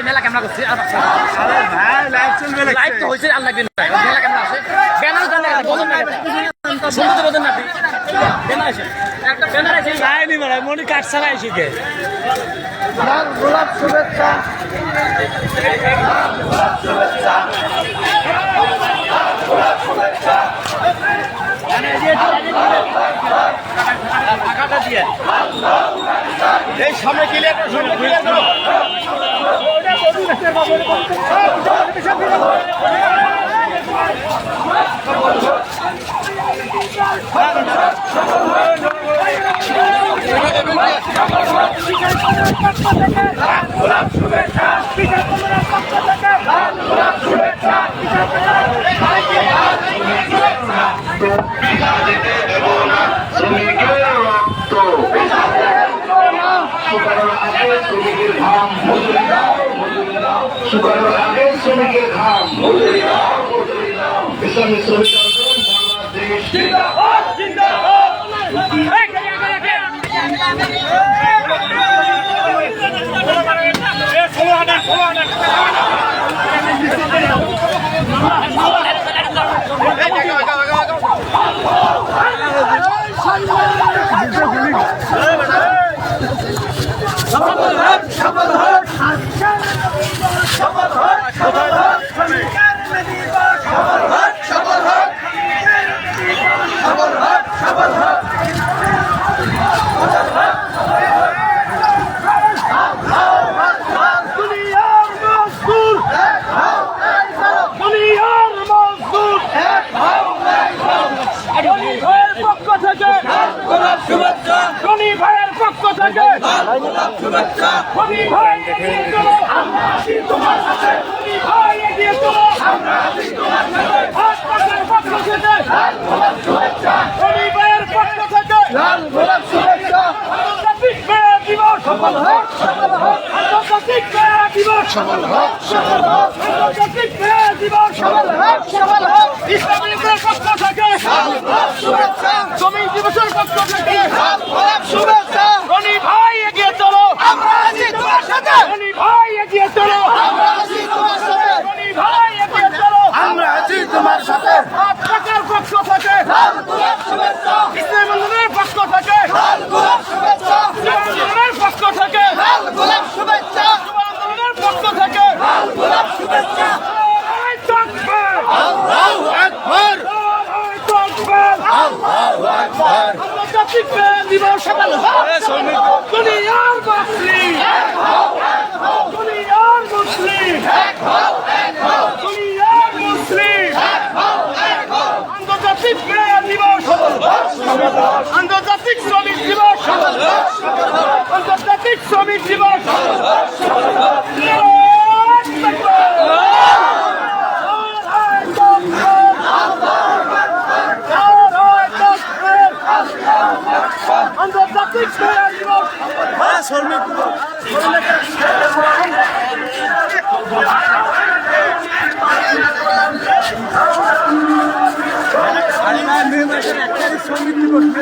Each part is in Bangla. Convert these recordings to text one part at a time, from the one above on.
মেলা কেমন করছে লাইভ তো হয়েছে আল্লাহ দিন মেলা কেমন আছে ব্যানার বলুন না শুনতে বলুন না ব্যানার আছে একটা ব্যানার আছে লাইনই মানে মনি কাট ছাড়াই শিখে গোলাপ শুভেচ্ছা এই সামনে ক্লিয়ার করো সামনে ক্লিয়ার করো গোলাপ শুভেচ্ছা শুকানোর আগে শ্রমিকের ঘাম মজুরি দাও মজুরি দাও ইসলামী শ্রমিক আন্দোলন শ্রমিক দিবসের পক্ষ থেকে শুভেচ্ছা রনি ভাই এগিয়ে চলো আমরা আছি তোমার সাথে রনি ভাই এগিয়ে চলো আমরা আছি তোমার সাথে রনি ভাই এগিয়ে চলো আমরা আছি তোমার সাথে আপনাদের পক্ষ থেকে গোলাপ শুভেচ্ছা ইসলামী আন্দোলনের পক্ষ থেকে গোলাপ শুভেচ্ছা আন্দোলনের পক্ষ থেকে গোলাপ শুভেচ্ছা আন্দোলনের পক্ষ থেকে গোলাপ শুভেচ্ছা আল্লাহু আকবার আল্লাহু আকবার আন্তর্জাতিক দিবস সকাল দুনিয়ার মুসলিম দুনিয়ার মুসলিম দুনিয়ার মুসলিম আন্তর্জাতিক দিবস আন্তর্জাতিক শ্রমিক দিবস আন্তর্জাতিক শ্রমিক দিবস আন্তর্জাতিক দিবস শ্রমিক দিবস শ্রমিক দিবস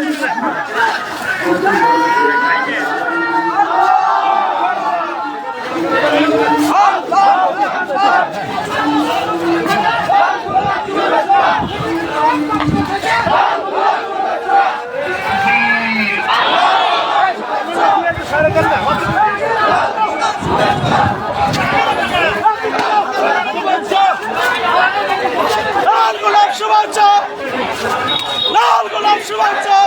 লাল গোলাপ শুভেচ্ছা লাল গোলাপ শুভেচ্ছা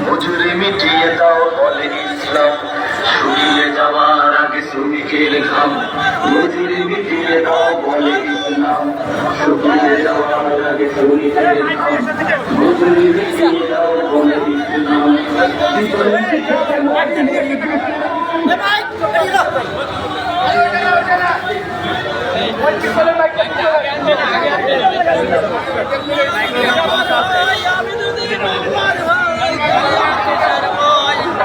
মজুরি মিটিয়ে দাও বলে ইসলাম শুকিয়ে যাওয়ার আগে শ্রমিকের ঘাম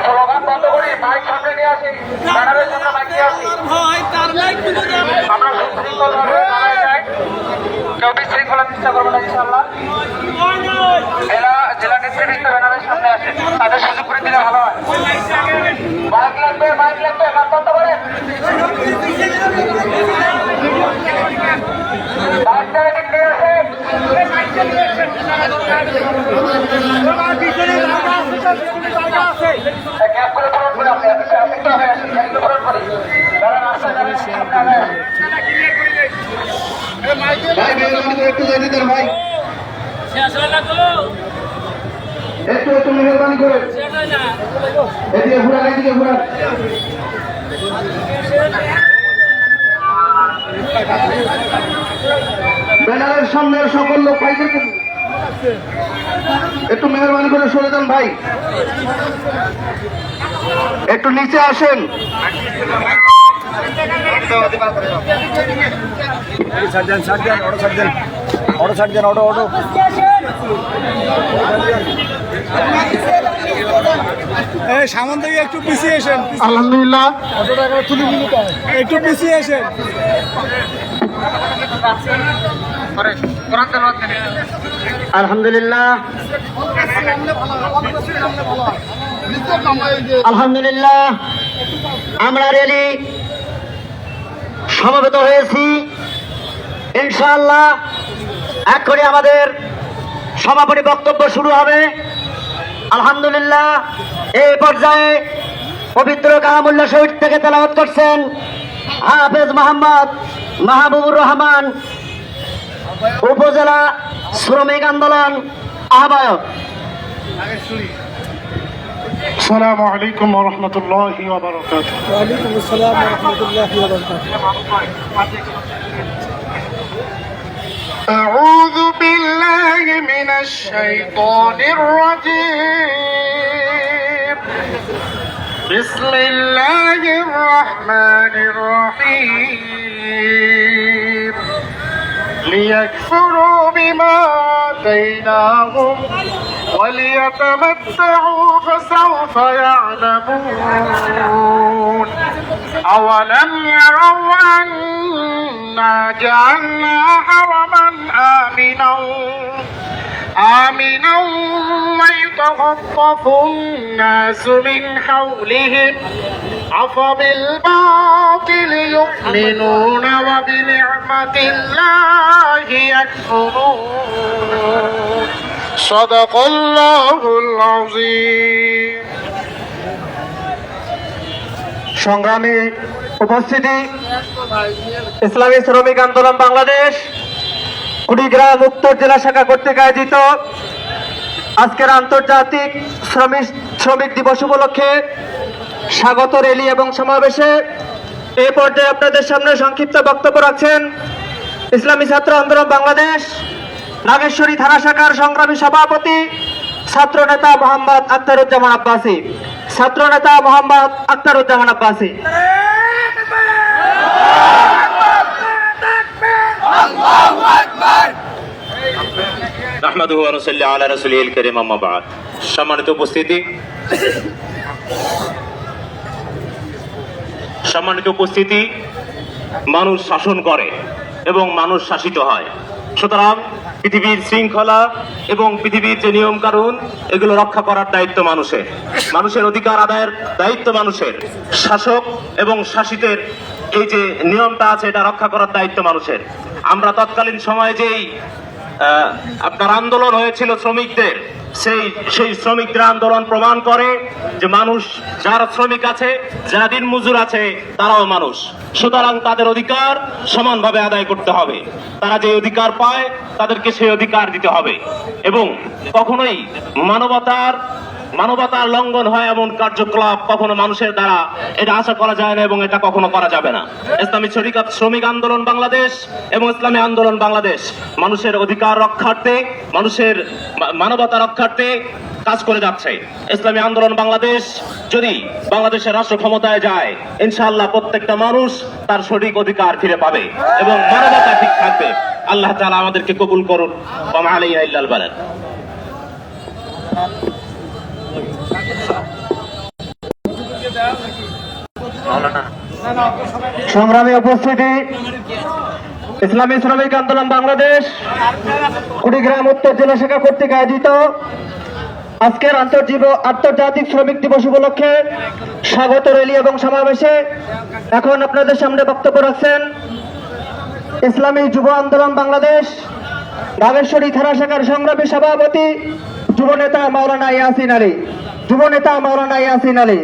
স্লোগান বন্ধ করি, মাইক সামনে নিয়ে আসি, ব্যানারের জন্য মাইক নিয়ে আসি। আমরা সুশৃঙ্খলভাবে দাঁড়ায় যাই, কেউ বিশৃঙ্খলা চেষ্টা করবো না ইনশাআল্লাহ। জেলা নেতৃবৃন্দ ব্যানারের সামনে আসে, তাদের সুযোগ করে দিলে ভালো হয়। মাইক লাগবে, মাইক বন্ধ করে মাইকটা এদিক নিয়ে আসেন। গ্যাপ করে পূরণ করে আপনি একটা হয়ে আসেন, গ্যাপগুলো পূরণ করি। যারা রাস্তা যাবেন সামনে আগে আসেন। ভাই মেহরবানি করে একটু যাই দিতেন ভাই, একটু মেহরবানি করে এদিকে ঘুরান, এদিকে ঘুরান। ব্যানারের সামনের সকল লোক ভাইদের একটু মেহরবানি করে সরে যান ভাই, একটু নিচে আসেন। সামন থেকে একটু পিছিয়ে এসেন, আলহামদুলিল্লাহ, একটু পিছিয়ে এসেন। আলহামদুলিল্লাহ, আলহামদুলিল্লাহ, আমরা র্যালি সমবেত হয়েছি। ইনশাআল্লাহ এক্ষুনি আমাদের সমাপনী বক্তব্য শুরু হবে। আলহামদুলিল্লাহ, এই পর্যায়ে পবিত্র কালামুল্লাহ শহীদ থেকে তেলাওয়াত করছেন হাফেজ মোহাম্মদ মাহবুবুর রহমান, উপজেলা শ্রমিক আন্দোলন আহ্বায়ক। السلام عليكم ورحمة الله وبركاته. ওয়ালাইকুম আসসালাম ওয়া রাহমাতুল্লাহি ওয়া বারাকাতুহু। أعوذ بالله من الشيطان الرجيم. بسم الله الرحمن الرحيم. ليكفروا بما آتيناهم وليتمتعوا فسوف يعلمون. أولم يروا أنا جعلنا حرما آمنا ويتخطف الناس من حولهم أفبالباطل يؤمنون وبنعمة الله يكفرون. صدق الله العظيم. সংগ্রামী উপস্থিতি, ইসলামী শ্রমিক আন্দোলন বাংলাদেশ কুড়িগ্রাম উত্তর জেলা শাখা কর্তৃক আয়োজিত আজকের আন্তর্জাতিক শ্রমিক দিবস উপলক্ষে স্বাগত র্যালি এবং সমাবেশে এই পর্যায়ে আপনাদের সামনে সংক্ষিপ্ত বক্তব্য রাখছেন ইসলামী ছাত্র আন্দোলন বাংলাদেশ নাগেশ্বরী থানা শাখার সংগ্রামী সভাপতি ছাত্র নেতা মোহাম্মদ আখতারুজ্জামান আব্বাসী। ছাত্র নেতা মোহাম্মদ আখতারুজ্জামান আব্বাসী। নাহমাদুহু ওয়া নুসাল্লি আলা রাসূলিল কারীম, আম্মা বা'দ। সম্মানিত উপস্থিতি, মানুষ শাসন করে এবং মানুষ শাসিত হয়। সুতরাং পৃথিবীর শৃঙ্খলা এবং পৃথিবীর যে নিয়ম কানুন এগুলো রক্ষা করার দায়িত্ব মানুষের, মানুষের অধিকার আদায়ের দায়িত্ব মানুষের, শাসক এবং শাসিতের এই যে নিয়মটা আছে এটা রক্ষা করার দায়িত্ব মানুষের। আমরা তৎকালীন সময়ে যেই আপনার আন্দোলন হয়েছিল শ্রমিকদের, সেই শ্রমিকদের আন্দোলন প্রমাণ করে যে মানুষ, যারা শ্রমিক আছে, যারা দিন মজুর আছে, তারাও মানুষ। সুতরাং তাদের অধিকার সমানভাবে আদায় করতে হবে। তারা যে অধিকার পায় তাদেরকে সেই অধিকার দিতে হবে এবং কখনোই মানবতার মানবতার লঙ্ঘন হয় এমন কার্যকলাপ কখনো মানুষের দ্বারা এটা আশা করা যায় না এবং এটা কখনো করা যাবে না। ইসলামী শ্রমিক আন্দোলন বাংলাদেশ এবং ইসলামী আন্দোলন বাংলাদেশ মানুষের অধিকার রক্ষার্থে, মানুষের মানবতা রক্ষার্থে কাজ করে যাচ্ছে। ইসলামী আন্দোলন বাংলাদেশ যদি বাংলাদেশের রাষ্ট্র ক্ষমতায় যায়, ইনশাআল্লাহ প্রত্যেকটা মানুষ তার সঠিক অধিকার ফিরে পাবে এবং মানবতা ঠিক থাকবে। আল্লাহ তাআলা আমাদেরকে কবুল করুন। ওয়া মা আলাইনা ইল্লাল বালাগ। সংগ্রামী উপস্থিতি, ইসলামী শ্রমিক আন্দোলন বাংলাদেশ কুড়িগ্রাম উত্তর জেলা শাখা কর্তৃক আয়োজিত আজকের আন্তর্জাতিক শ্রমিক দিবস উপলক্ষে স্বাগত র্যালি এবং সমাবেশে এখন আপনাদের সামনে বক্তব্য রাখছেন ইসলামী যুব আন্দোলন বাংলাদেশ বাগেশ্বরী থানা শাখার সংগ্রামী সভাপতি যুবনেতা মাওলানা ইয়াসিন আলী।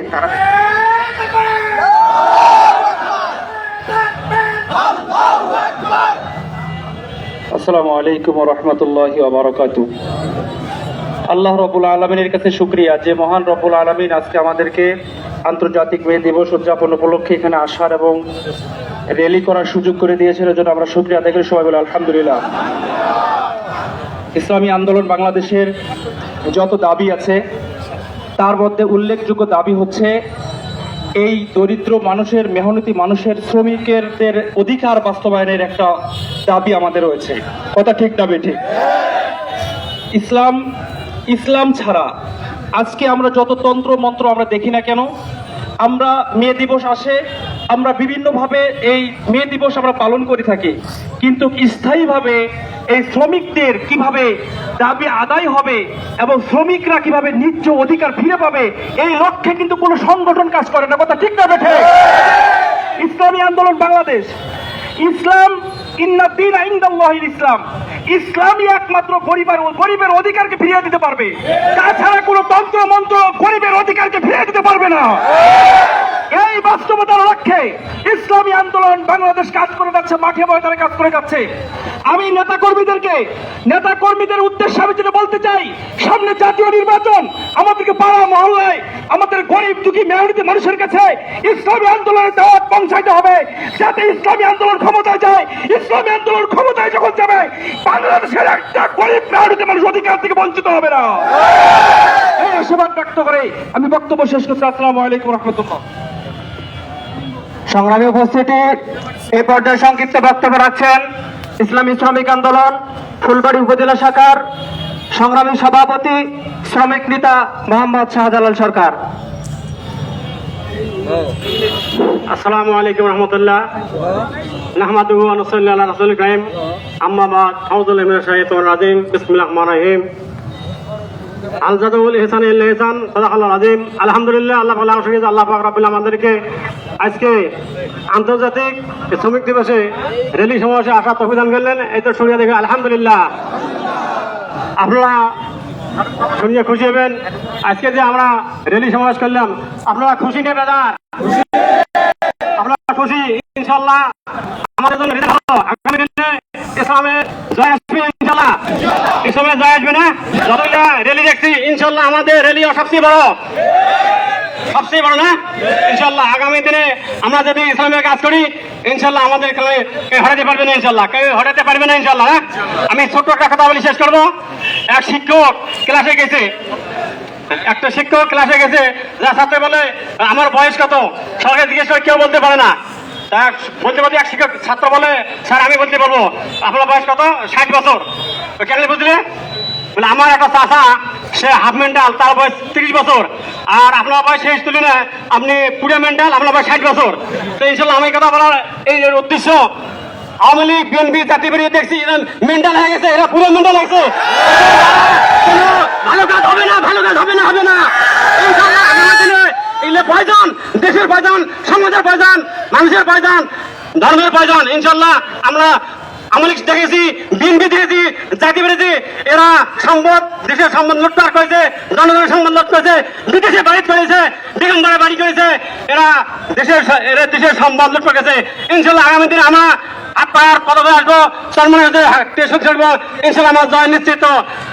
আসসালামু আলাইকুম ওয়া রাহমাতুল্লাহি ওয়া বারাকাতুহু। আল্লাহ রাব্বুল আলামিনের কাছে শুকরিয়া যে মহান রব্বুল আলামিন আজকে আমাদেরকে আন্তর্জাতিক মে দিবস উদযাপন উপলক্ষে এখানে আসার এবং র্যালি করার সুযোগ করে দিয়েছেন। এর জন্য আমরা শুকরিয়া আদায় করি, সবাই বলে আলহামদুলিল্লাহ। ইসলামী আন্দোলন বাংলাদেশের যত দাবি আছে তার মধ্যে উল্লেখযোগ্য দাবি হচ্ছে এই দরিদ্র মানুষের, মেহনতি মানুষের, শ্রমিকদের অধিকার বাস্তবায়নের একটা দাবি আমাদের রয়েছে। কথা ঠিক দাবি ঠিক। ইসলাম ছাড়া আজকে আমরা যত তন্ত্র মন্ত্র আমরা দেখি না কেন, আমরা মে দিবস আসে, আমরা বিভিন্নভাবে এই মে দিবস আমরা পালন করে থাকি, কিন্তু স্থায়ীভাবে এই শ্রমিকদের কিভাবে দাবি আদায় হবে এবং শ্রমিকরা কিভাবে ন্যায্য অধিকার ফিরে পাবে এই লক্ষ্যে কিন্তু কোনো সংগঠন কাজ করে না। কথা ঠিক না বেঠে? ইসলামী আন্দোলন বাংলাদেশ, ইসলাম ইন্না দীনা ইনদাল্লাহিল ইসলাম, ইসলামই একমাত্র গরিবের অধিকারকে ফিরিয়ে দিতে পারবে। তাছাড়া কোনো তন্ত্র মন্ত্র গরিবের অধিকারকে ফিরিয়ে দিতে পারবে না। এই বাস্তবতার লক্ষ্যে ইসলামী আন্দোলন বাংলাদেশ কাজ করে যাচ্ছে, মাঠে ময়দানে কাজ করে যাচ্ছে। আমি নেতাকর্মীদের উদ্দেশ্যে আমি যেটা বলতে চাই, সামনে জাতীয় নির্বাচন, আমাদেরকে পাড়া মহল্লায় আমাদের গরিব দুঃখী মেহনতি মানুষের কাছে ইসলামী আন্দোলনের দাওয়াত পৌঁছাইতে হবে, যাতে ইসলামী আন্দোলন ক্ষমতায় যায়। ইসলামী আন্দোলন ক্ষমতায় যখন যাবে, বাংলাদেশের একটা গরিব মেহনতি মানুষ অধিকার থেকে বঞ্চিত হবে না। এই আশাবাদ ব্যক্ত করে আমি বক্তব্য শেষ করছি। আসসালামু আলাইকুম ওয়া রাহমাতুল্লাহ। সংগ্রামী উপস্থিতি, এই পর্যায়ে সংক্ষিপ্ত বক্তব্য রাখছেন ইসলামী শ্রমিক আন্দোলন ফুলবাড়ী উপজেলা শাখার সংগ্রামী সভাপতি শ্রমিক নেতা মোহাম্মদ শাহজালাল সরকার। আসসালামু আলাইকুম রহমতুল্লাহ। নাহমাদুহু ওয়া নুসাল্লি আলা রাসূলিল কারীম। আম্মা বাদ। আউযু বিল্লাহি মিনাশ শাইতানির রাজীম। বিসমিল্লাহির রহমানির রহিম। আল জাযাউল ইহসানি ইল্লা ইহসান। সাদাকাল্লাহুল আযীম। আলহামদুলিল্লাহ, আল্লাহ পাক শুকরিয়া, আল্লাহ পাক রব্বুল আমাদেরকে আজকে আন্তর্জাতিক শ্রমিক দিবসে র্যালি সমাবেশে আসার তৌফিক দান করলেন। এই তো শুনিয়া দেখে আলহামদুলিল্লাহ। আপনারা শুনিয়ে খুশি হবেন। আজকে যে আমরা র্যালি সমাবেশ করলাম, আপনারা খুশি নেই ব্রাদার? আপনারা খুশি? ইনশাআল্লাহ আমাদের জন্য ভালো। আগামী দিনে ইসলামে জয় আসবে ইনশাআল্লাহ। ইসলামে জয় আসবে না? যতগুলো র্যালি দেখছি ইনশাআল্লাহ আমাদের র্যালি সবচেয়ে বড় না? ইনশাআল্লাহ আগামী দিনে আমরা যদি ইসলামের কাজ করি ইনশাআল্লাহ আমাদের কেউ হটাতে পারবে না। ইনশাআল্লাহ কেউ হটাতে পারবে না ইনশাআল্লাহ। আমি ছোট্ট একটা কথা বলে শেষ করবো। একটা শিক্ষক ক্লাসে গেছে, যা ছাত্র বলে আমার বয়স কত, সবাইকে জিজ্ঞেস করে কেউ বলতে পারে না। তা বলতে এক শিক্ষক ছাত্র বলে, স্যার আমি বলতে পারবো, আপনার বয়স কত? 60 বছর। কেন বুঝলে? বলে আমার একটা চাচা, সে হাফ মেন্টাল, তার বয়স 30 বছর, আর আপনার বয়স শেষ তুলি না, আপনি পুরো মেন্টাল, আপনার বয়স 60 বছর। তো ইনশাল্লাহ আমি কথা বলার এই উদ্দেশ্য, আওয়ামী লীগ বিএনপি জাতীয় বেরিয়ে দেখছি মেন্টাল হয়ে গেছে, এরা পুরো মেন্টাল হয়েছে। ভালো কাজ হবে না। ইনশাল্লাহ আগামী দিনে এগুলো প্রয়োজন, দেশের প্রয়োজন, সমাজের প্রয়োজন, মানুষের প্রয়োজন, ধর্মের প্রয়োজন। ইনশাল্লাহ আমরা আওয়ামী লীগ দেখেছি, বিএনপি দেখেছি, জাতীয় বেরিয়েছি, এরা সম্পদ, দেশের সম্পদ লুটপাট করেছে, জনগণের সম্পদ লুট করেছে, বিদেশে বাড়ি করেছে, বেগমবাড়ে বাড়ি করেছে, এরা দেশের সম্পদ লুট করেছে। ইনশাল্লাহ আগামী দিনে আমরা আপনার পদবে আসবো, চলবো ইনশাল্লাহ। আমার জয় নিশ্চিত।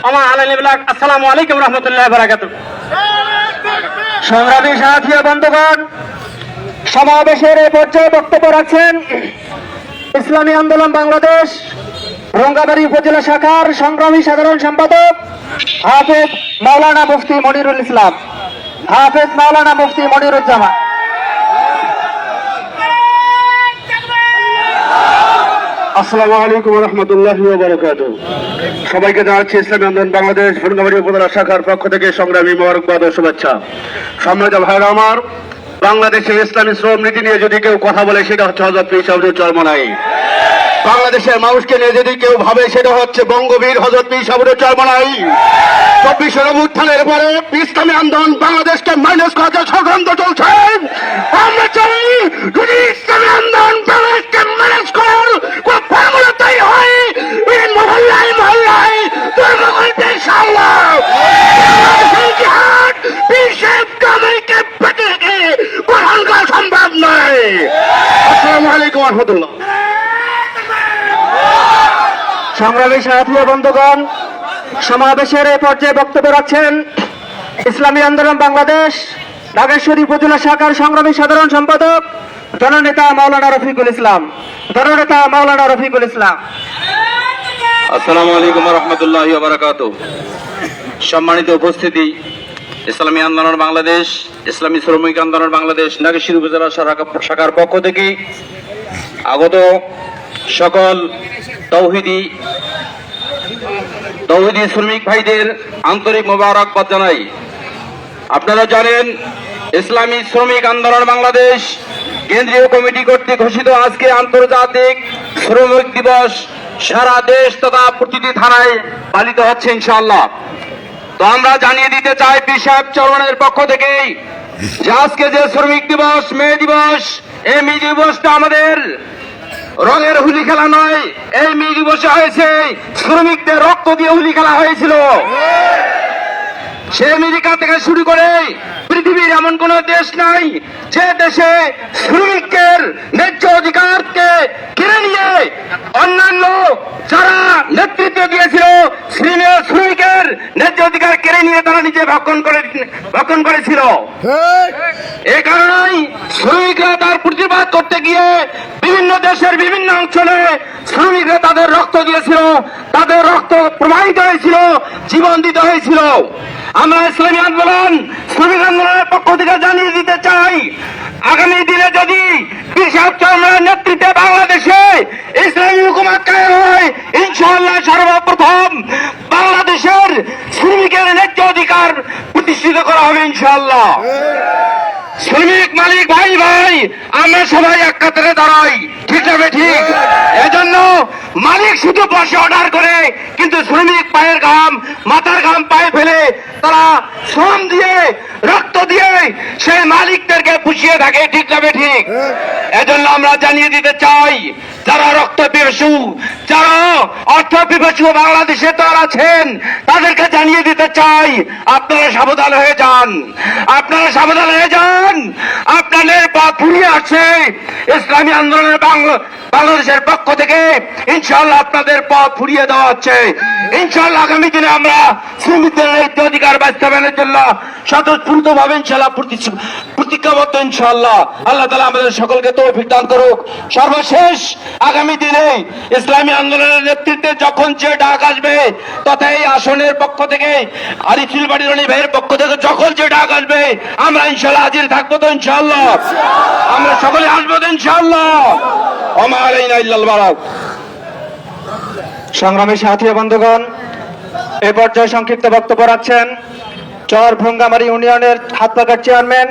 আমার আলাইকুম, আসসালামু আলাইকুম রহমতুল্লাহ বারাকাতুহু। সংগ্রামী সাথী ও বন্ধুগণ, সমাবেশের এই পর্যায়ে বক্তব্য রাখছেন ইসলামী আন্দোলন বাংলাদেশ রঙ্গাবাড়ী উপজেলা শাখার সংগ্রামী সাধারণ সম্পাদক হাফেজ মাওলানা মুফতি মনিরুল ইসলাম, হাফেজ মাওলানা মুফতি মনিরুজ্জামান। আসসালামু আলাইকুম রহমতুল্লাহি ওয়া বারাকাতুহু। সবাইকে জানাচ্ছি ইসলামী আন্দোলন বাংলাদেশ রঙ্গাবাড়ী উপজেলা শাখার পক্ষ থেকে সংগ্রামী মোবারকবাদ ও শুভেচ্ছা। সম্মানিত ভাইরা আমার, বাংলাদেশের ইসলামী শ্রম নীতি নিয়ে যদি কেউ কথা বলে সেটা হচ্ছে হযরত পীর সাহেবের চরমনাই। বাংলাদেশের মানুষকে নিয়ে যদি কেউ ভাবে সেটা হচ্ছে বঙ্গবীর হযরত পীর সাহেবের চরমনাই। 24 অভ্যুত্থানের পরে ইসলামী আন্দোলন বাংলাদেশকে মাইনাস করার ষড়যন্ত্র চলছে। আমরা চাই যদি ইসলামী আন্দোলন বাংলাদেশকে মাইনাস করার কোন ফর্মুলা তৈরি হয়, এই মহল্লায় মহল্লায় দুর্গগণিতে ইনশাআল্লাহ জিহাদ পীর সাহেব কামাইকে পেটে রেখে গ্রহণ করা সম্ভব নয়। আসসালামু আলাইকুম ওয়া রাহমাতুল্লাহ। সংগ্রামী সাথী ও বন্ধুগণ, সমাবেশের এই পর্যায়ে বক্তব্য রাখছেন ইসলামী আন্দোলন বাংলাদেশ নাগেশ্বরী উপজেলা শাখার সংগ্রামী সাধারণ সম্পাদক জননেতা মাওলানা রফিকুল ইসলাম, জননেতা মাওলানা রফিকুল ইসলাম। আসসালামু আলাইকুম রহমতুল্লাহি ওয়া বারাকাতুহু। সম্মানিত উপস্থিতি, ইসলামী আন্দোলন বাংলাদেশ, ইসলামী শ্রমিক আন্দোলন বাংলাদেশ নাগেশ্বরী উপজেলা শাখার পক্ষ থেকে আগত সকল তৌহিদি শ্রমিক ভাইদের আন্তরিক মোবারকবাদ জানাই। আপনারা জানেন, ইসলামী শ্রমিক আন্দোলন বাংলাদেশ কেন্দ্রীয় কমিটি কর্তৃক ঘোষিত আজকে আন্তর্জাতিক শ্রমিক দিবস সারা দেশ তথা প্রতিটি থানায় পালিত হচ্ছে ইনশাআল্লাহ। তো আমরা জানিয়ে দিতে চাই পীর সাহেব চরমনাইয়ের পক্ষ থেকে যে আজকে যে শ্রমিক দিবস, মে দিবস, এই মে দিবসটা আমাদের রঙের হুলি খেলা নয়। এই মে দিবসে হয়েছে শ্রমিকদের রক্ত দিয়ে হুলি খেলা হয়েছিল। সে আমেরিকা থেকে শুরু করে পৃথিবীর এমন কোন দেশ নাই যে দেশে শ্রমিকের ন্যায্য অধিকারকে কেড়ে নিয়ে অন্যান্য যারা নেতৃত্ব দিয়েছিল শ্রমিকের ন্যায্য অধিকার কেড়ে নিয়ে তারা নিজে ভক্ষণ করেছিল। এই কারণেই শ্রমিকরা তার প্রতিবাদ করতে গিয়ে বিভিন্ন দেশের বিভিন্ন অঞ্চলে শ্রমিকরা তাদের রক্ত দিয়েছিল, তাদের রক্ত প্রবাহিত হয়েছিল, জীবন দিতে হয়েছিল। আমরা ইসলামী আন্দোলন শ্রমিক আন্দোলনের পক্ষ থেকে জানিয়ে দিতে চাই, আগামী দিনে যদি পীর সাহেব চরমনাইয়ের নেতৃত্বে বাংলাদেশে ইসলামী হুকুমত কায়েম হয়, ইনশাআল্লাহ সর্বপ্রথম বাংলাদেশের শ্রমিকের ন্যায্য অধিকার প্রতিষ্ঠিত করা হবে ইনশাআল্লাহ। শ্রমিক মালিক ভাই ভাই আমরা সবাই এক কাতারে দাঁড়াই, ঠিক হবে ঠিক। এজন্য মালিক শুধু বসে অর্ডার করে, কিন্তু শ্রমিক পায়ের ঘাম মাথার ঘাম পায়ে ফেলে তারা শ্রম দিয়ে রক্ত দিয়ে সেই মালিকদেরকে পুষিয়ে থাকে, ঠিক হবে ঠিক। এজন্য আমরা জানিয়ে দিতে চাই, যারা রক্ত পিপাসু, যারা অর্থ পিপাসু বাংলাদেশে তারা আছেন, তাদেরকে জানিয়ে দিতে চাই, আপনারা সাবধান হয়ে যান, আপনারা সাবধান হয়ে যান। আপনাদের পথ ফুরিয়ে আসছে। ইসলামী আন্দোলনের বাংলাদেশের পক্ষ থেকে ইনশাআল্লাহ আপনাদের পথ ফুরিয়ে দেওয়া হচ্ছে। ইনশাআল্লাহ আগামী দিনে আমরা শ্রমিকদের অধিকার বাস্তবায়নের জন্য স্বতঃস্ফূর্তভাবে ইনশাআল্লাহ প্রতিজ্ঞাবদ্ধ ইনশাআল্লাহ। আল্লাহ তাআলা আমাদের সকলকে তৌফিক দান করুক। সর্বশেষ আগামী দিনে ইসলামী আন্দোলনের নেতৃত্বে যখন যে ডাক আসবে, তথা এই আসনের পক্ষ থেকে আরিফুল বাড়ি রনি ভাইয়ের পক্ষ থেকে যখন যে ডাক আসবে, আমরা ইনশাআল্লাহ হাজির থাকবো তো ইনশাআল্লাহ, আমরা সকলে আসবো তো ইনশাআল্লাহ। ওমা আলাইনা ইল্লাল বালাগ। সংগ্রামী সাথী ও বন্ধুগণ, এ পর্যায়ে সংক্ষিপ্ত বক্তব্য রাখছেন চর ভঙ্গামারী ইউনিয়নের হাতপাকার চেয়ারম্যান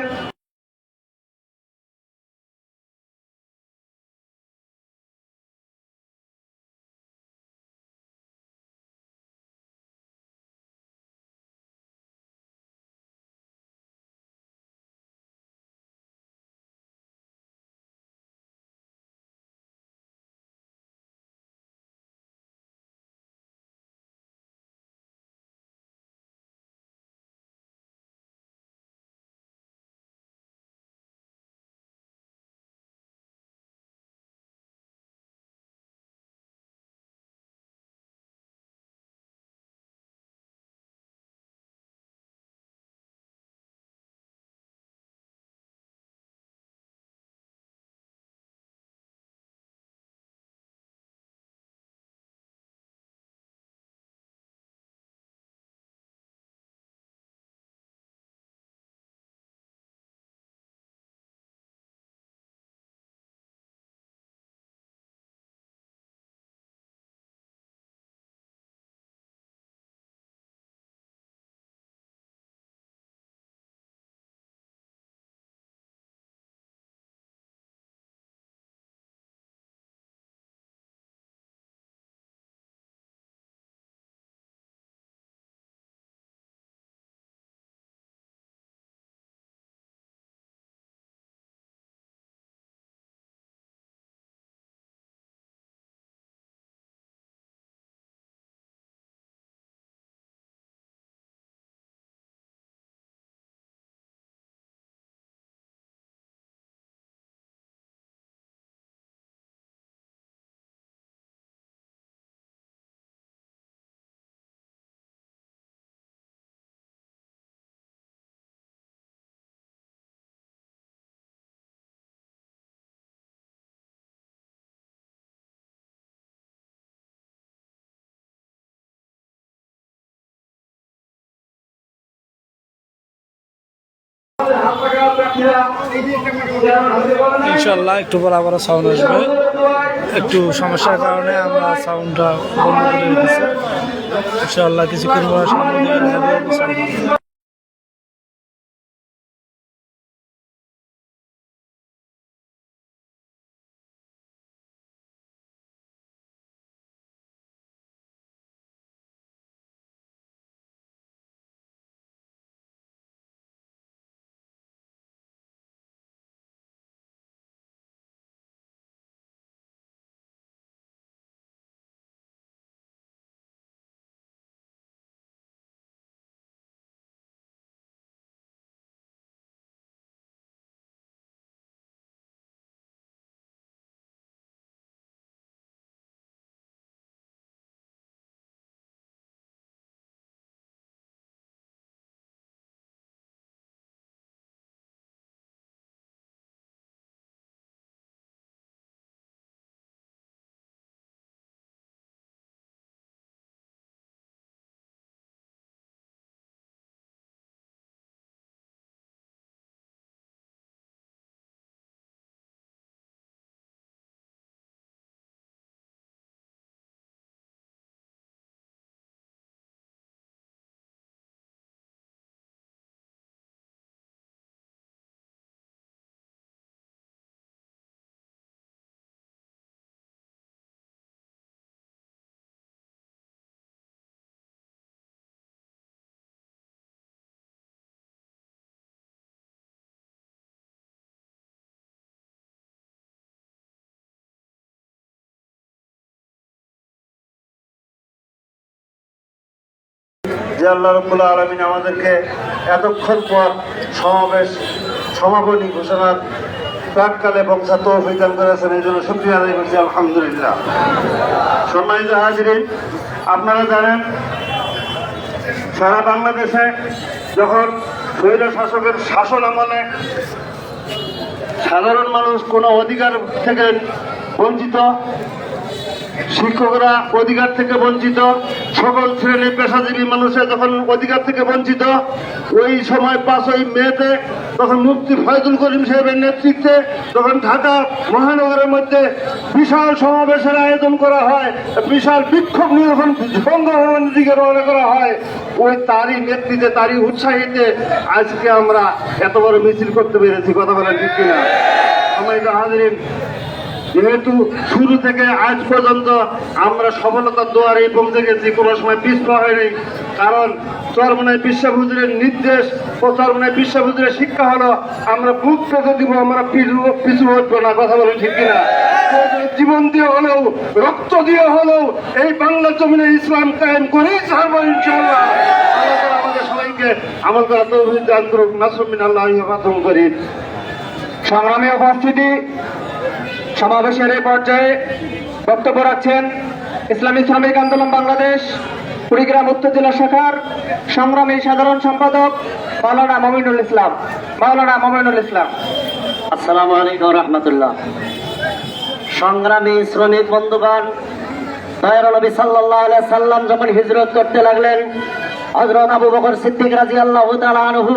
ইনশাল্লাহ একটু পর আবার সাউন্ড আসবে, একটু সমস্যার কারণে আমরা সাউন্ডটা বন্ধ করে রেখেছি। ইনশাল্লাহ কিছুক্ষণ পর সামনে দিকে দেখা যাবে। যে আল্লাহ রাব্বুল আলামিন আমাদেরকে এতক্ষণ পর সমাপনী ঘোষণার প্রাককালে বংশা তৌফিক দান করেছেন, এই জন্য শুকরিয়া আদায় করছি আলহামদুলিল্লাহ। সম্মানিত হাজিরিন, আপনারা জানেন সারা বাংলাদেশে যখন স্বৈর শাসকের শাসন আমলে সাধারণ মানুষ কোনো অধিকার থেকে বঞ্চিত, শিক্ষকরা অধিকার থেকে বঞ্চিত, সকল শ্রেণী পেশাজীবী মানুষের যখন অধিকার থেকে বঞ্চিত, ওই সময় 5ই মেতে তখন মুফতি ফয়জুল করিম সাহেবের নেতৃত্বে যখন ঢাকা মহানগরের মধ্যে বিশাল সমাবেশের আয়োজন করা হয়, বিশাল বিক্ষোভ নিয়ে যখন বঙ্গভবনের দিকে রওনা করা হয়, ওই তারই নেতৃত্বে তারই উৎসাহিতে আজকে আমরা এত বড় মিছিল করতে পেরেছি। কথা বলেন ঠিক কিনা? সম্মানিত হাজিরিন, যেহেতু শুরু থেকে আজ পর্যন্ত আমরা সফলতার দুয়ারে পৌঁছে গেছি, কোনো সময় পিছপা হয়নি। কারণ চরমনাই বিশ্বাস হুজুরের নির্দেশ ও চরমনাই বিশ্বাস হুজুরের শিক্ষা হলো আমরা বুক পেতে দিব, আমরা পিছু হটবো না। কথা বলে ঠিক কিনা? জীবন দিয়ে হলেও রক্ত দিয়ে হলেও এই বাংলা জমিনে ইসলাম কায়েম করেই ছাড়বো ইনশাআল্লাহ। আমাদের সবাইকে আমল করা তৌফিক দান করুক। নাসরুমিন আল্লাহ প্রথম করি। সংগ্রামী উপস্থিতি, সমাবেশের এই পর্যায়ে বক্তব্য রাখছেন ইসলামী শ্রমিক আন্দোলন বাংলাদেশ কুড়িগ্রাম উত্তর জেলা শাখার সংগ্রামী সাধারণ সম্পাদক মাওলানা মমিনুল ইসলাম। আসসালামু আলাইকুম রহমতুল্লাহ। সংগ্রামী শ্রমিক বন্ধুগণ, দয়ার নবী সাল্লাল্লাহু আলাইহি সাল্লাম যখন হিজরত করতে লাগলেন, হযরত আবু বকর সিদ্দিক রাদিয়াল্লাহু তাআলা আনহু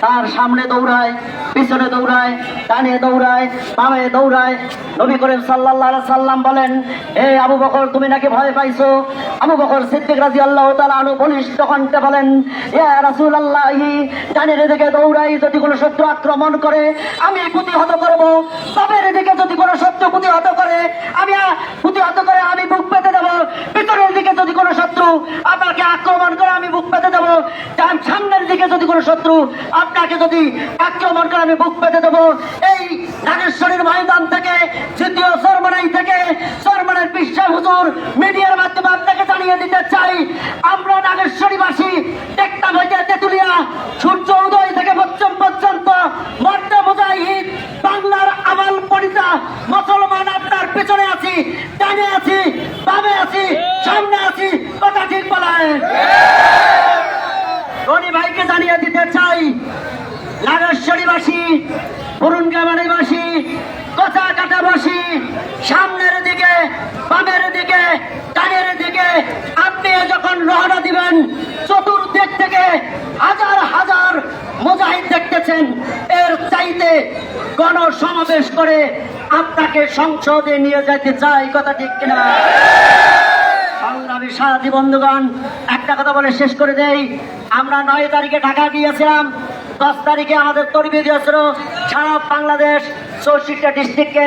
তার সামনে দৌড়ায়, পিছনে দৌড়ায়, ডানে দৌড়ায়, বামে দৌড়ায়। নবী করিম সাল্লাল্লাহু আলাইহি সাল্লাম বলেন, হে আবু বকর, তুমি নাকি ভয় পাইছো? আবু বকর সিদ্দিক রাদিয়াল্লাহু তাআলা আনহু বলিষ্ঠ কণ্ঠে বলেন, ইয়া রাসূলুল্লাহ, ডানের দিকে দৌড়াই, যদি কোনো শত্রু আক্রমণ করে আমি প্রতিহত করব। বামের দিকে যদি কোনো শত্রু প্রতিহত করে আমি বুক পেতে দেব। পিছনের দিকে যদি কোনো শত্রু আপনাকে আক্রমণ করে আমি বুক পেতে দেব। সামনের দিকে যদি কোনো শত্রু আপনাকে যদি আক্রমণ করে আমি বুক পেতে দেবো। এই নাগেশ্বরীর ময়দান থেকে, দ্বিতীয় চরমনাই থেকে, চরমনাইয়ের বিশ্বাস হুজুর মিডিয়ার মাধ্যমে আপনাকে জানিয়ে দিতে চাই, আমরা নাগেশ্বরীবাসী টেকনাফ হইতে তেতুলিয়া সূর্য উদয় থেকে পশ্চিম পর্যন্ত মর্দা মুজাহিদ বাংলার আমাল পরিতা মুসলমান আপনার পেছনে আছি, ডানে আছি, বামে আছি, সামনে আছি। কথা ঠিক বলেন? ধনী ভাইকে জানিয়ে দিতে চাই, নাগেশ্বরীবাসী, পুরুনগামানিবাসী, কথা কাটাবাসী, সামনের দিকে, বামের দিকে, ডানের দিকে আপনি যখন রওনা দিবেন, চতুর্দিক থেকে হাজার হাজার মুজাহিদ দেখতেছেন, এর চাইতে গণসমাবেশ করে আপনাকে সংসদে নিয়ে যেতে চাই, কথা ঠিক কিনা? সংগ্রামী সাথী বন্ধুগণ, একটা কথা বলে শেষ করে দেই। আমরা 9 তারিখে ঢাকা গিয়েছিলাম, 10 তারিখে আমাদের তরবিয়ে দিয়েছিল সারা বাংলাদেশ 64টা ডিস্ট্রিক্টকে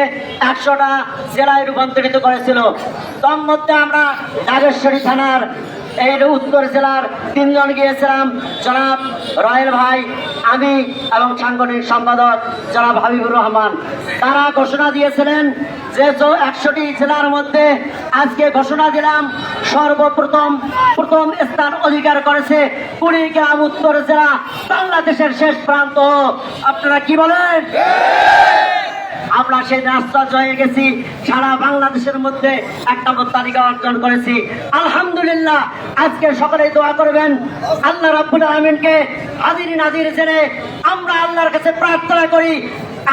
100টা জেলায় রূপান্তরিত করেছিল। তার মধ্যে আমরা নাগেশ্বরী থানার এই উত্তর জেলার 3 জন গিয়েছিলাম, জনাব রয়েল ভাই, আমি এবং সাংগঠনিক সম্পাদক জনাব হাবিবুর রহমান। তারা ঘোষণা দিয়েছিলেন যে 100টি জেলার মধ্যে আজকে ঘোষণা দিলাম প্রথম স্থান অধিকার করেছে কুড়িগ্রাম উত্তর জেলা, বাংলাদেশের শেষ প্রান্ত। আপনারা কি বলেন? আমরা সেই আশ্চর্য হয়ে গেছি, সারা বাংলাদেশের মধ্যে 1 নম্বর তালিকা অর্জন করেছি। আলহামদুলিল্লাহ। আজকে সকলেই দোয়া করবেন আল্লাহ রাব্বুল আলামিনকে হাজির নাজির জেনে আমরা আল্লাহর কাছে প্রার্থনা করি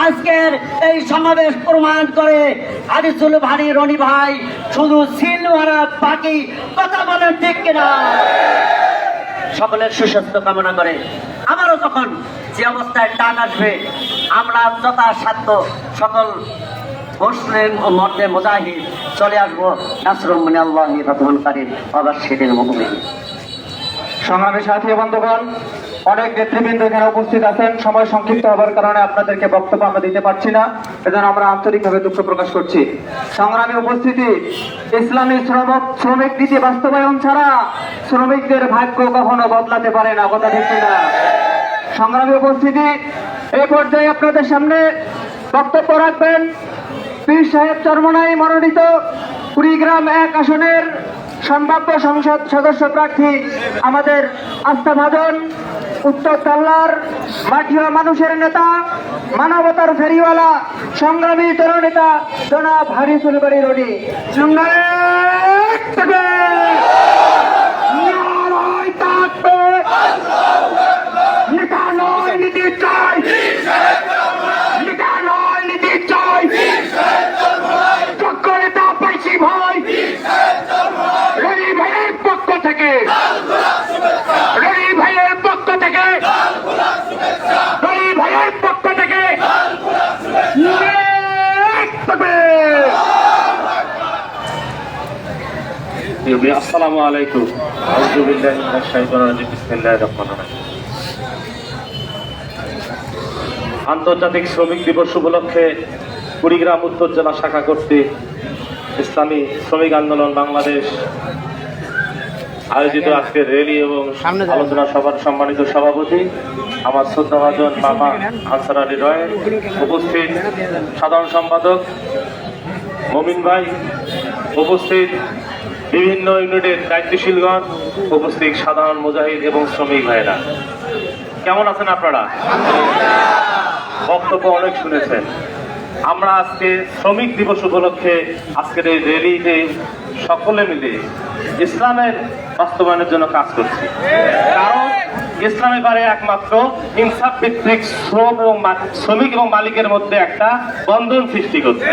আজকের এই সমাবেশ প্রমাণ করে হাদিসুল ভারী রনি ভাই শুধু সিলওয়ারা বাকি, কথা বলেন ঠিক কিনা? সকলের সুস্বাস্থ্য কামনা করে আমারও যখন যে অবস্থায় টান আসবে, আমরা যথাসাধ্য সকল মুসলিম ও মর্দে মুজাহিদ চলে আসবো। নাসরুম মিনাল্লাহি ফাতহুন কারীম ওয়া বাশশিরিল মুমিনিন। সংগ্রামী সাথী বন্ধুগণ, অনেক নেতৃবৃন্দ এখানে উপস্থিত আছেন। সময় সংক্ষিপ্ত হওয়ার কারণে আপনাদেরকে বক্তব্য আমরা দিতে পারছি না, এজন্য আমরা আন্তরিকভাবে দুঃখ প্রকাশ করছি। সংগ্রামী উপস্থিতি, ইসলামী শ্রমিক নীতি বাস্তবায়ন ছাড়া শ্রমিকদের ভাগ্য কখনো বদলাতে পারে না, কথা ঠিক না? সংগ্রামী উপস্থিতি, এই পর্যায়ে আপনাদের সামনে বক্তব্য রাখবেন পীর সাহেব চরমনাই মনোনীত কুড়িগ্রাম 1 আসনের সম্ভাব্য সংসদ সদস্য প্রার্থী, আমাদের আস্থাভাজন উত্তর তাল্লার মাটিয়া মানুষের নেতা, মানবতার ফেরিওয়ালা, সংগ্রামী জননেতা জনাব হারিসুল বাড়ি রনি। আসসালামু আলাইকুম। আউযু বিল্লাহি মিনাশ শাইতানির রাজিম। বিসমিল্লাহির রহমানির রহিম। আন্তর্জাতিক শ্রমিক দিবস উপলক্ষে কুড়িগ্রাম উত্তর জেলা শাখা কর্তৃক ইসলামী শ্রমিক আন্দোলন বাংলাদেশ আয়োজিত আজকের র্যালি এবং আলোচনা সভার সম্মানিত সভাপতি আমার শ্রদ্ধাভাজন মামা আনসার আলী রয়, উপস্থিত সাধারণ সম্পাদক মমিন ভাই, উপস্থিত বিভিন্ন ইউনিটের দায়িত্বশীলগণ, উপস্থিত সাধারণ মুজাহিদ এবং শ্রমিক ভাইয়েরা, কেমন আছেন আপনারা? বক্তব্য অনেক শুনেছেন। আমরা আজকে শ্রমিক দিবস উপলক্ষে আজকের এই র্যালিতে সকলে মিলে ইসলামের বাস্তবায়নের জন্য কাজ করছি। কারণ ইসলামে পারে একমাত্র ইনসাফ ভিত্তিক শ্রমিক এবং মালিকের মধ্যে একটা বন্ধন সৃষ্টি করতে।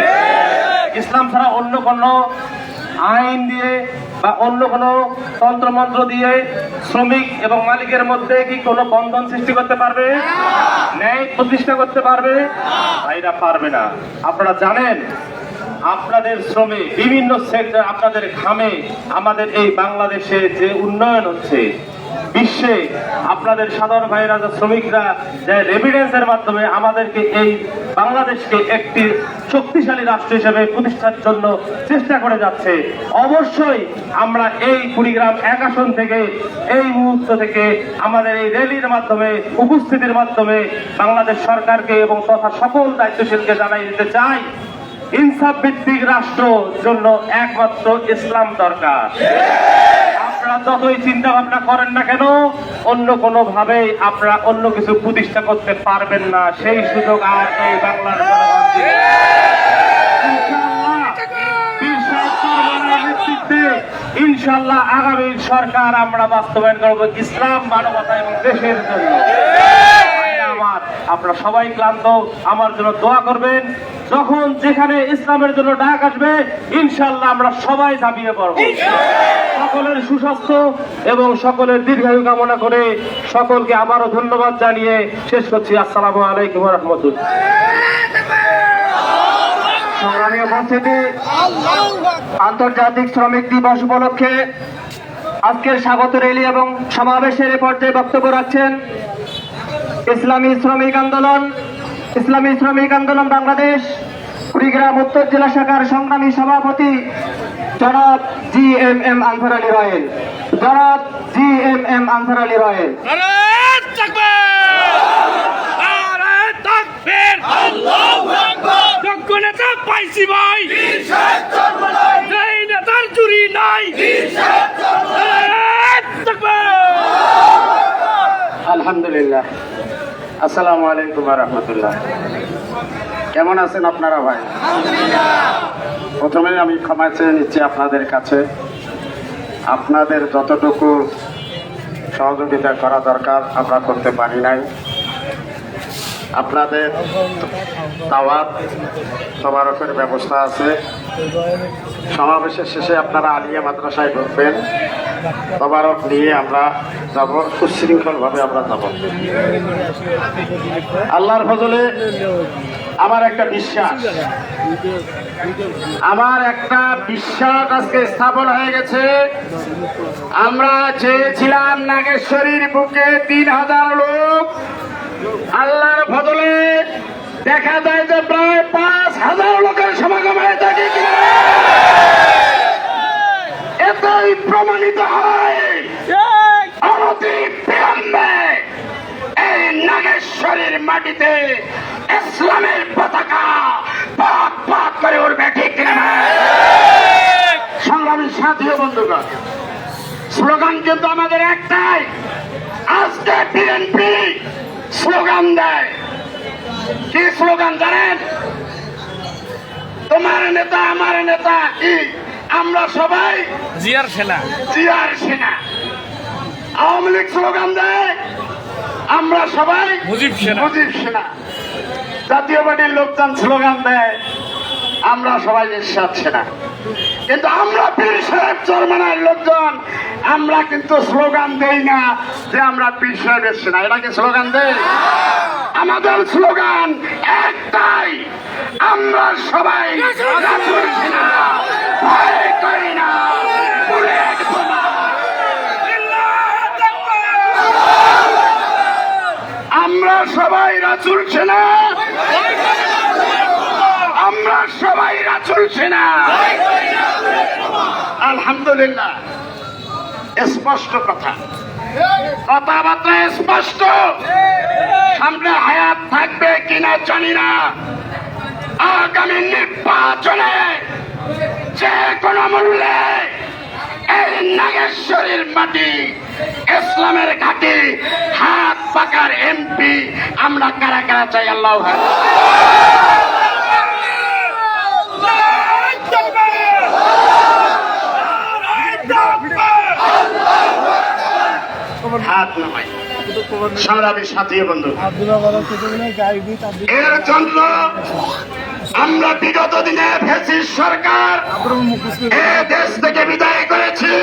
ইসলাম ছাড়া অন্য কোনো আইন দিয়ে বা অন্য কোনো তন্ত্রমন্ত্র দিয়ে শ্রমিক এবং মালিকের মধ্যে কি কোনো বন্ধন সৃষ্টি করতে পারবে? ন্যায় প্রতিষ্ঠা করতে পারবে? ভাইরা পারবে না। আপনারা জানেন, আপনাদের শ্রমে বিভিন্ন সেক্টর, আপনাদের ঘামে আমাদের এই বাংলাদেশে যে উন্নয়ন হচ্ছে, বিশ্বে আপনাদের সাধারণ ভাইরা, শ্রমিকরা যে রেভিডেন্সের মাধ্যমে আমাদেরকে এই বাংলাদেশকে একটি শক্তিশালী রাষ্ট্র হিসেবে প্রতিষ্ঠার জন্য চেষ্টা করে যাচ্ছে। অবশ্যই আমরা এই কুড়িগ্রাম 1 আসন থেকে এই মুহূর্ত থেকে আমাদের এই র্যালির মাধ্যমে, উপস্থিতির মাধ্যমে বাংলাদেশ সরকারকে এবং তথা সকল দায়িত্বশীলকে জানাই দিতে চাই, ইনসাফ ভিত্তিক রাষ্ট্র জন্য একমাত্র ইসলাম দরকার। আপনারা যতই চিন্তা ভাবনা করেন না কেন, অন্য কোনো ভাবে আপনারা অন্য কিছু প্রতিষ্ঠা করতে পারবেন না। সেই সুযোগ আর এই বাংলার জনগণ দিবে। ইনশাআল্লাহ আগামী সরকার আমরা বাস্তবায়ন করব ইসলাম, মানবতা এবং দেশের জন্য। আপনারা সবাই ক্লান্ত, আমার জন্য দোয়া করবেন। যখন যেখানে ইসলামের জন্য ডাক আসবে ইনশাআল্লাহ আমরা সবাই ঝাঁপিয়ে পড়ব। সকলের সুস্বাস্থ্য এবং সকলের দীর্ঘায়ু কামনা করে সকলকে আবারও ধন্যবাদ জানিয়ে শেষ করছি। আসসালামু আলাইকুম ওয়া রাহমাতুল্লাহ। সংগ্রামী উপস্থিতি, আন্তর্জাতিক শ্রমিক দিবস উপলক্ষে আজকের স্বাগত র্যালি এবং সমাবেশের এ পর্যায়ে বক্তব্য রাখছেন ইসলামী শ্রমিক আন্দোলন বাংলাদেশ কুড়িগ্রাম উত্তর জেলা শাখার সংগ্রামী সভাপতি জনাব GMM আনসার আলী রয়েল। পাইছি ভাই, নেতার চুরি নাই। আলহামদুলিল্লাহ, আসসালামু আলাইকুম ওয়া রাহমাতুল্লাহ। কেমন আছেন আপনারা ভাই? প্রথমে আমি ক্ষমা চেয়ে নিচ্ছি আপনাদের কাছে। আপনাদের যতটুকু সহযোগিতা করা দরকার আমরা করতে পারি নাই। আপনাদের দাওয়াত তবারকের ব্যবস্থা আছে। সমাবেশের শেষে আপনারা আলিয়া মাদ্রাসায় ঢুকবেন, তবারক নিয়ে আমরা যাব, সুশৃঙ্খলভাবে আমরা যাব। আল্লাহর ফজলে আমার একটা বিশ্বাস আজকে স্থাপন হয়ে গেছে। আমরা চেয়েছিলাম নাগেশ্বরীর বুকে 3000 লোক, আল্লাহর ফজলে দেখা যায় যে প্রায় 5000 লোকের সমাগম হয়ে থাকে। এতেই প্রমাণিত হয় অনতিবিলম্বে এই নাগেশ্বরীর মাটিতে ইসলামের পতাকা পাক পাক করে উঠবে, ঠিক কিনা? সংগ্রামী সাথী ও বন্ধুগণ, স্লোগান কিন্তু আমাদের একটাই। আজকে বিএনপি স্লোগান দেয়, কি স্লোগান জানেন? তোমার নেতা আমার নেতা, কি আমরা সবাই জিয়ার সেনা। আওয়ামী লীগ স্লোগান দেয় আমরা সবাই মুজিব সেনা। জাতীয় পার্টির লোকজন স্লোগান দেয় আমরা সবাই এরশাদ সেনা। কিন্তু আমরা পীর সাহেব চরমানের লোকজন আমরা কিন্তু স্লোগান দেই না যে আমরা পীর সাহেবের সেনা। এটাকে স্লোগান দেই? আমাদের স্লোগান একটাই, আমরা সবাই রাসূল সেনা, ভয় করি না বুলেট বোমা। আমরা সবাই রাসূল সেনা, আমরা সবাই রাসূল সেনা। আলহামদুলিল্লাহ, স্পষ্ট কথাবার্তা স্পষ্ট। সামনে হায়াত থাকবে কিনা জানি না। আগামী নির্বাচনে যে কোনো মূল্যে এই নাগেশ্বরীর মাটি, ইসলামের ঘাঁটি, হাত পাকার এমপি আমরা কারা কারা চাই? আল্লাহু আকবার। হাত নামাই সংগ্রামী সাথী বন্ধু, এর জন্য আমরা বিগত দিনে ফ্যাসিস্ট সরকার এ দেশ থেকে বিদায় করেছি,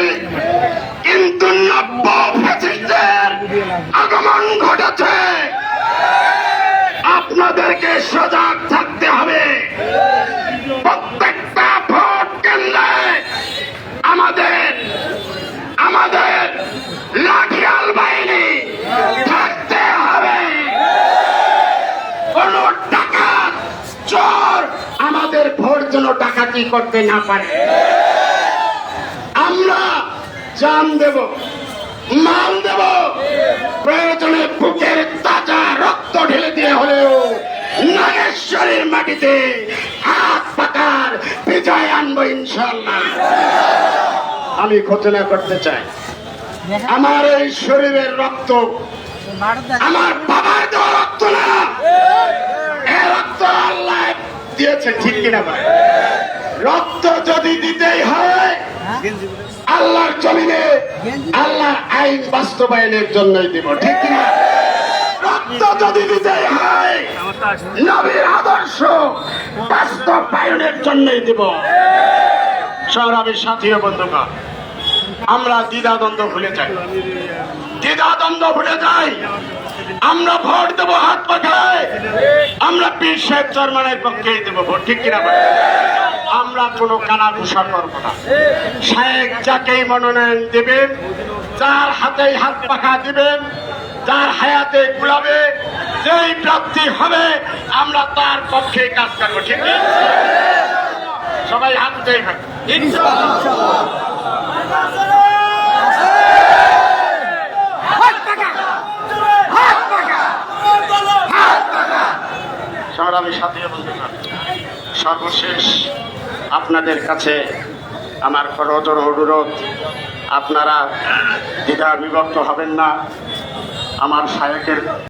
কিন্তু নব্য ফ্যাসিস্টের আগমন ঘটেছে। আপনাদেরকে সজাগ থাকতে হবে। প্রত্যেকটা ভোট কেন্দ্রে আমাদের লাঠিয়াল বাহিনী থাকতে হবে। কোন ডাকাত চোর আমাদের ভোট যেন ডাকাতি করতে না পারে। আমরা জান দেব, মাল দেব, প্রয়োজনে বুকের তাজা রক্ত ঢেলে দিয়ে হলেও নাগেশ্বরীর মাটিতে হাত পাকার বিজয় আনবো ইনশাআল্লাহ। আমি ঘোষণা করতে চাই, আমার এই শরীরের রক্ত আমার বাবার দেওয়া রক্ত না, এ রক্ত আল্লাহ দিয়েছে, ঠিক কিনা ভাই? রক্ত যদি দিতেই হয় আল্লাহর জমিনে আল্লাহর আইন বাস্তবায়নের জন্যই দিব, ঠিক কিনা? রক্ত যদি দিতে হয় নবীর আদর্শ বাস্তবায়নের জন্যই দেব। সংগ্রামী সাথী ও বন্ধুগণ, আমরা দ্বিধাদ্বন্দ্ব ভুলে যাই, আমরা ভোট দেবো হাত পাখায়, আমরা পীর সাহেব চরমানের পক্ষেই দেবো ভোট, ঠিক কিনা বলেন? আমরা কোনো কানাঘুষা করবো না। শেখ যাকেই মনোনয়ন দেবেন, যার হাতেই হাত পাখা দিবেন, যার হায়াতে গুলাবে, যেই প্রাপ্তি হবে আমরা তার পক্ষে কাজ করবো, ঠিক না? সবাই হাত উঠেই থাকবে। সংগ্রামী সাথী ও বন্ধুগণ, সর্বশেষ আপনাদের কাছে আমার করজোড় অনুরোধ, আপনারা দ্বিধা বিভক্ত হবেন না। আমার শায়েখের